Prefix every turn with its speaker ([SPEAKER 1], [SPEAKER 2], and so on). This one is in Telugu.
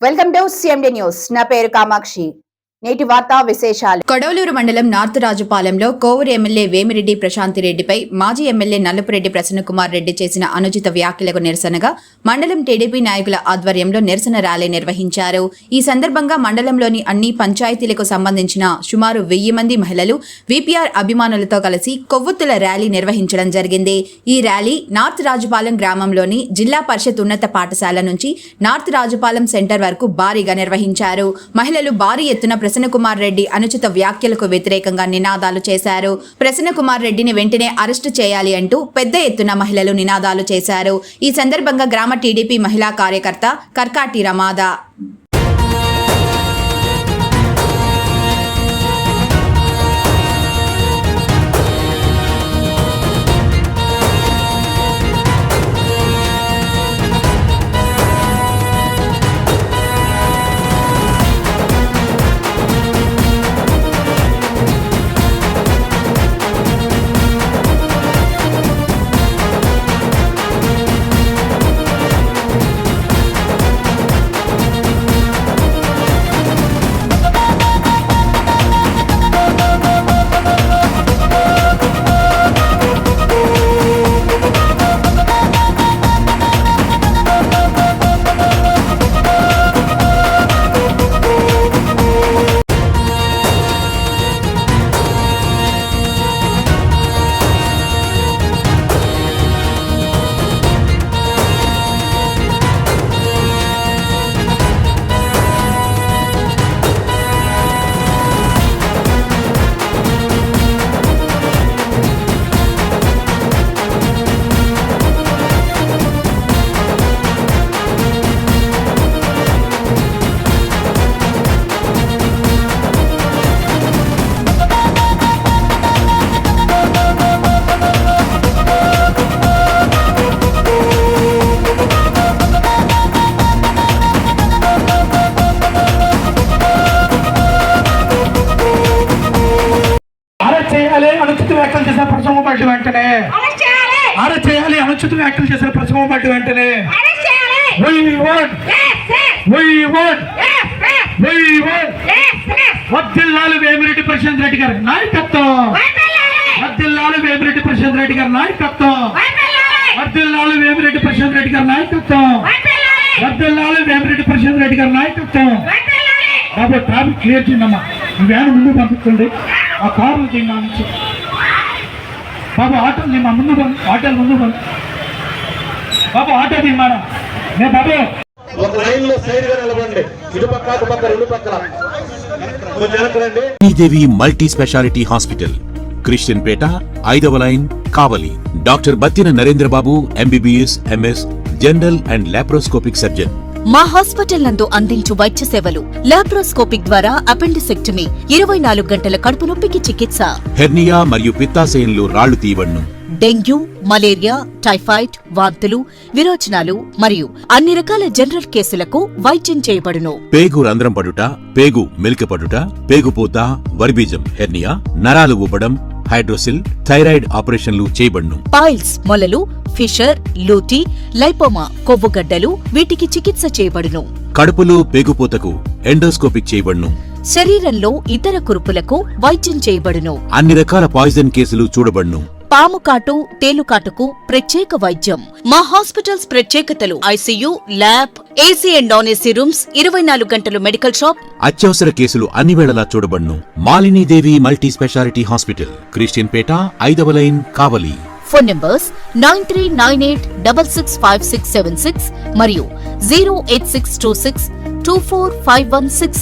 [SPEAKER 1] Welcome to CMD news. నా పేరు కామాక్షి. నేటి వార్తా విశేషాలు. కొడవలూరు మండలం నార్త్ రాజుపాలెంలో కోవూరు ఎమ్మెల్యే వేమిరెడ్డి ప్రశాంతిరెడ్డిపై మాజీ ఎమ్మెల్యే నల్లపురెడ్డి ప్రసన్నకుమార్ రెడ్డి చేసిన అనుచిత వ్యాఖ్యలకు నిరసనగా మండలం టీడీపీ నాయకుల ఆధ్వర్యంలో నిరసన ర్యాలీ నిర్వహించారు. ఈ సందర్భంగా మండలంలోని అన్ని పంచాయతీలకు సంబంధించిన సుమారు 1000 మంది మహిళలు విపిఆర్ అభిమానులతో కలిసి కొవ్వొత్తుల ర్యాలీ నిర్వహించడం జరిగింది. ఈ ర్యాలీ నార్త్ రాజుపాలెం గ్రామంలోని జిల్లా పరిషత్ ఉన్నత పాఠశాల నుంచి నార్త్ రాజుపాలెం సెంటర్ వరకు భారీగా నిర్వహించారు. మహిళలు భారీ ఎత్తున ప్రసన్నకుమార్ రెడ్డి అనుచిత వ్యాఖ్యలకు వ్యతిరేకంగా నినాదాలు చేశారు. ప్రసన్నకుమార్ రెడ్డిని వెంటనే అరెస్టు చేయాలి అంటూ పెద్ద ఎత్తున మహిళలు నినాదాలు చేశారు. ఈ సందర్భంగా గ్రామ టీడీపీ మహిళా కార్యకర్త కర్కాటి రమాద
[SPEAKER 2] అనుచిత వ్యాఖ్యలు చేసిన ప్రసంగం బట్టి వెంటనే అరెస్ట్ చేయాలి. అనుచిత వ్యాఖ్యలు చేసిన ప్రసంగం బట్టి వెంటనే వర్ధిల్లాలి వేమిరెడ్డి ప్రశాంత్ రెడ్డి గారి నాయకత్వం. వర్ధిల్లాలి వేమిరెడ్డి ప్రశాంత్ రెడ్డి గారి నాయకత్వం. వర్ధిల్లాలి వేమిరెడ్డి ప్రశాంత్ రెడ్డి గారి నాయకత్వం. వర్ధిల్లాలి వేమిరెడ్డి ప్రశాంత్ రెడ్డి గారి నాయకత్వం. బాబు ట్రాఫిక్ క్లియర్ చేయండమ్మా. ఈ వ్యాన్ ముందు పంపించండి. ఆ కార్లు దీని నుంచి బాబు ఆటోలు నీ మా ముందు పండి. ఆటోలు ముందు పండి బాబు. ఆటో తీమారా నేను బాబు
[SPEAKER 3] ఒక లైన్ లో సైడ్ గా నిలబండి. ఇటుపక్క అటుపక్క రెండు పక్కల
[SPEAKER 4] దేవి multi speciality hospital, Christian Peta, 5వ line, Kavali. Doctor Battina Narendra Babu, MBBS, MS, general and laparoscopic surgeon.
[SPEAKER 5] మా హాస్పిటల్ నందు అందించు వైద్య సేవలు: లాప్రోస్కోపిక్ ద్వారా అపెండిసెక్టమీ, 24 గంటల కడుపు నొప్పికి చికిత్స,
[SPEAKER 4] హెర్నియా మరియు పిత్తాశయంలో రాళ్లు తీయబడును,
[SPEAKER 5] డెంగ్యూ, మలేరియా, టైఫాయిడ్, వాంతులు, విరోచనాలు మరియు అన్ని రకాల జనరల్ కేసులకు వైద్యం చేయబడును.
[SPEAKER 4] పేగు రంధ్రం పడుట, పేగు మెలికపడుట, పేగుపూత, వర్బీజం, హెర్నియా, నరాలు ఊపడం, హైడ్రోసిల్, థైరాయిడ్ ఆపరేషన్లు చేయబడును.
[SPEAKER 5] పైల్స్, మొలలు, ఫిషర్, లూటీ, లైపోమా, కొవ్వుగడ్డలు, వీటికి చికిత్స చేయబడును.
[SPEAKER 4] కడుపులో పేగుపూతకు ఎండోస్కోపిక్ చేయబడును.
[SPEAKER 5] శరీరంలో ఇతర కురుపులకు వైద్యం చేయబడును.
[SPEAKER 4] అన్ని రకాల పాయిజన్ కేసులు చూడబడును.
[SPEAKER 5] పాము కాటు, తేలుకాటుకు ప్రత్యేక వైద్యం. మా హాస్పిటల్స్ ప్రత్యేకతలు: ICU, lab, AC and non AC rooms, 24 గంటలు మెడికల్ షాప్.
[SPEAKER 4] అత్యవసర కేసులు అన్ని వేళలా చూడబడును. Malinidevi multi speciality hospital, Christian Peta, 5వ లైన్, కావలి.
[SPEAKER 5] ఫోన్ నంబర్స్ 9398665676 మరియు 08626245166.